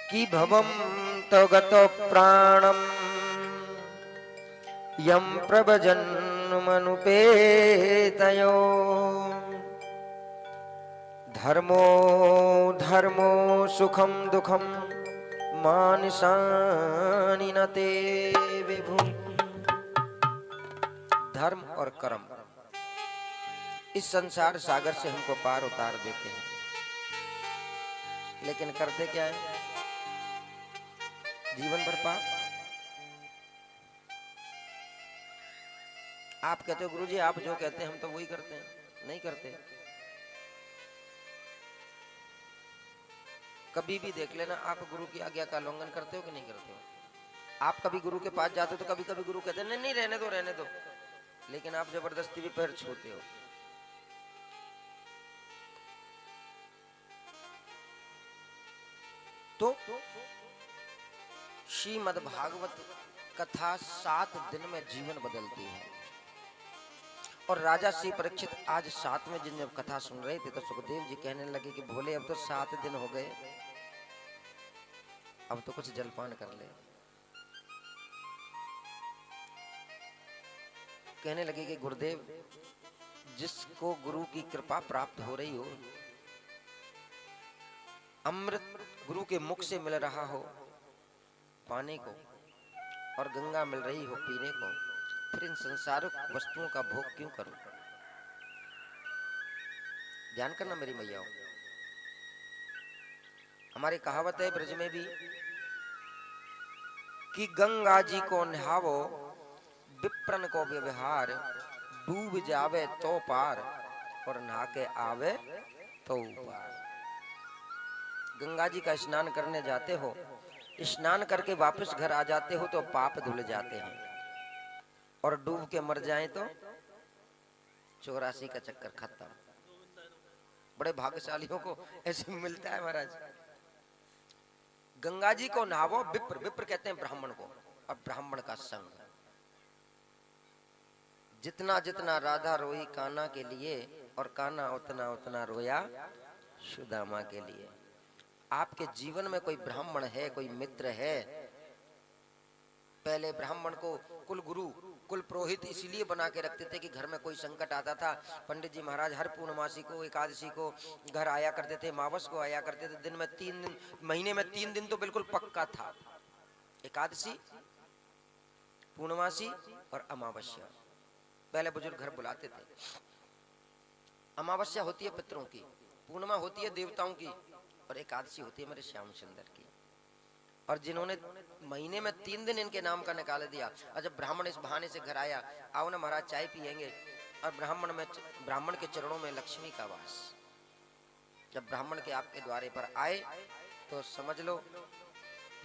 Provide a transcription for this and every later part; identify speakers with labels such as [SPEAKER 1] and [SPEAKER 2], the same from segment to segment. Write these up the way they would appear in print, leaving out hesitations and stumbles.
[SPEAKER 1] कि भवं तो गतो प्राणम यम प्रभजन्मनुपेतयो धर्मो धर्मो सुखम दुखम मानसानि न ते विभु। धर्म और कर्म इस संसार सागर से हमको पार उतार देते हैं, लेकिन करते क्या है? जीवन भर पाप। आप कहते हो गुरुजी आप जो कहते हैं हम तो वही करते हैं। नहीं करते। कभी भी देख लेना, आप गुरु की आज्ञा का उल्लंघन करते हो कि नहीं करते हो? आप कभी गुरु के पास जाते हो तो कभी कभी गुरु कहते हैं नहीं नहीं रहने दो रहने दो, लेकिन आप जबरदस्ती भी पैर छूते हो। तो श्रीमद् भागवत कथा 7 दिन में जीवन बदलती है। और राजा श्री परीक्षित आज 7वें दिन जब कथा सुन रहे थे तो सुखदेव जी कहने लगे कि भोले अब तो 7 दिन हो गए, अब तो कुछ जलपान कर ले। कहने लगे कि गुरुदेव जिसको गुरु की कृपा प्राप्त हो रही हो, अमृत गुरु के मुख से मिल रहा हो पाने को और गंगा मिल रही हो पीने को, फिर इन संसारिक वस्तुओं का भोग क्यों करूं? ध्यान करना मेरी मैयाओं, हमारी कहावत है ब्रज में भी कि गंगा जी को नहावो विप्रन को व्यवहार, डूब जावे तो पार और नहा के आवे तो पार। गंगा जी का स्नान करने जाते हो, स्नान करके वापस घर आ जाते हो तो पाप धुल जाते हैं, और डूब के मर जाए तो 84 का चक्कर खत्म। बड़े भाग्यशालियों को ऐसे मिलता है महाराज। गंगा जी को नहावो, विप्र विप्र कहते हैं ब्राह्मण को, और ब्राह्मण का संग। जितना जितना राधा रोई कान्हा के लिए, और कान्हा उतना उतना रोया सुदामा के लिए। आपके जीवन में कोई ब्राह्मण है, कोई मित्र है? पहले ब्राह्मण को कुल गुरु कुल पुरोहित इसीलिए बना के रखते थे कि घर में कोई संकट आता था, पंडित जी महाराज हर पूर्णमासी को एकादशी को घर आया करते थे, मावस को आया करते थे। दिन में 3 दिन, महीने में 3 दिन तो बिल्कुल पक्का था, एकादशी, पूर्णमासी और अमावस्या। पहले बुजुर्ग घर बुलाते थे। अमावस्या होती है पितरों की, पूर्णिमा होती है देवताओं की, और एकादशी होती है मेरे श्याम सुंदर की। और जिन्होंने महीने में 3 दिन इनके नाम का निकाल दिया, और जब ब्राह्मण इस बहाने से घर आया, आओ ना महाराज चाय पियेंगे, और ब्राह्मण के चरणों में लक्ष्मी का वास। जब ब्राह्मण के आपके द्वारे पर आए तो समझ लो,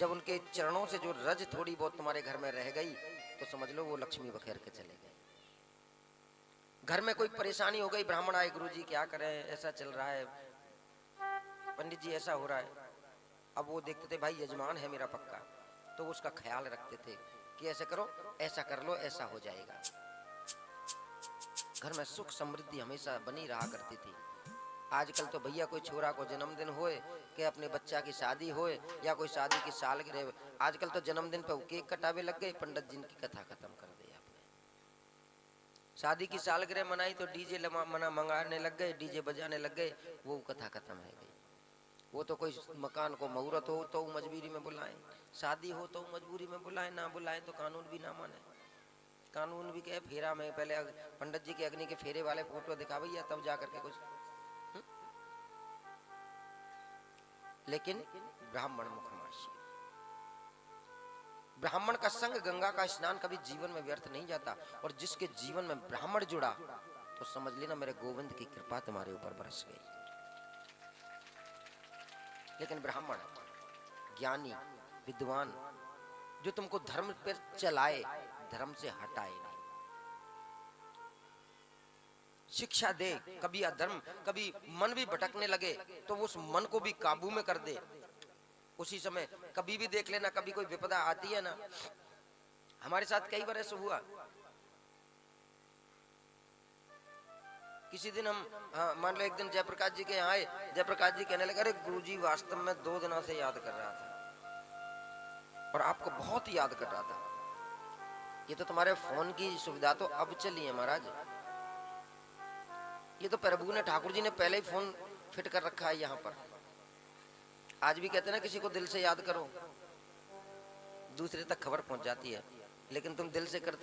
[SPEAKER 1] जब उनके चरणों से जो रज थोड़ी बहुत तुम्हारे घर में रह गई तो समझ लो वो लक्ष्मी बखेर के चले गए। घर में कोई परेशानी हो गई, ब्राह्मण आए, गुरुजी क्या करें, ऐसा चल रहा है, पंडित जी ऐसा हो रहा है। अब वो देखते थे भाई यजमान है मेरा पक्का, तो उसका ख्याल रखते थे कि ऐसे करो, ऐसा कर लो, ऐसा हो जाएगा। घर में सुख समृद्धि हमेशा बनी रहा करती थी। आजकल तो भैया कोई छोरा को जन्मदिन होए कि अपने बच्चा की शादी होए या कोई शादी की सालगिरह, आजकल तो जन्मदिन पे केक कटावे लग गए, पंडित जी की कथा खत्म कर दी आपने। शादी की सालगिरह मनाई तो डीजे मंगाने लग गए, डीजे बजाने लग गए, वो कथा खत्म है गई। वो तो कोई मकान को मुहूर्त हो तो मजबूरी में बुलाएं, शादी हो तो मजबूरी में बुलाएं, ना बुलाएं तो कानून भी ना माने। कानून भी कहे फेरा में पहले पंडित जी के अग्नि के फेरे वाले फोटो दिखावैया तब जाकर के कुछ। लेकिन ब्राह्मण मुखमाशी, ब्राह्मण का संग, गंगा का स्नान कभी जीवन में व्यर्थ नहीं जाता। और जिसके जीवन में ब्राह्मण जुड़ा तो समझ लेना मेरे गोविंद की कृपा तुम्हारे ऊपर बरस गई। लेकिन ब्राह्मण ज्ञानी विद्वान जो तुमको धर्म पर चलाए, धर्म से हटाए नहीं, शिक्षा दे, कभी अधर्म, कभी मन भी भटकने लगे तो उस मन को भी काबू में कर दे। उसी समय कभी भी देख लेना, कभी कोई विपदा आती है ना, हमारे साथ कई बार ऐसा हुआ। किसी दिन हम मान लो एक दिन जयप्रकाश जी के यहाँ आए, जयप्रकाश जी कहने लगे अरे गुरुजी वास्तव में 2 दिनों से याद कर रहा था। और आपको बहुत याद कर रहा था। ये तो तुम्हारे फोन की सुविधा तो अब चली है महाराज, ये तो प्रभु ने, ठाकुर जी ने पहले ही फोन फिट कर रखा है यहाँ पर। आज भी कहते हैं ना किसी को दिल से याद करो, दूसरे तक खबर पहुंच जाती है, लेकिन तुम दिल से करते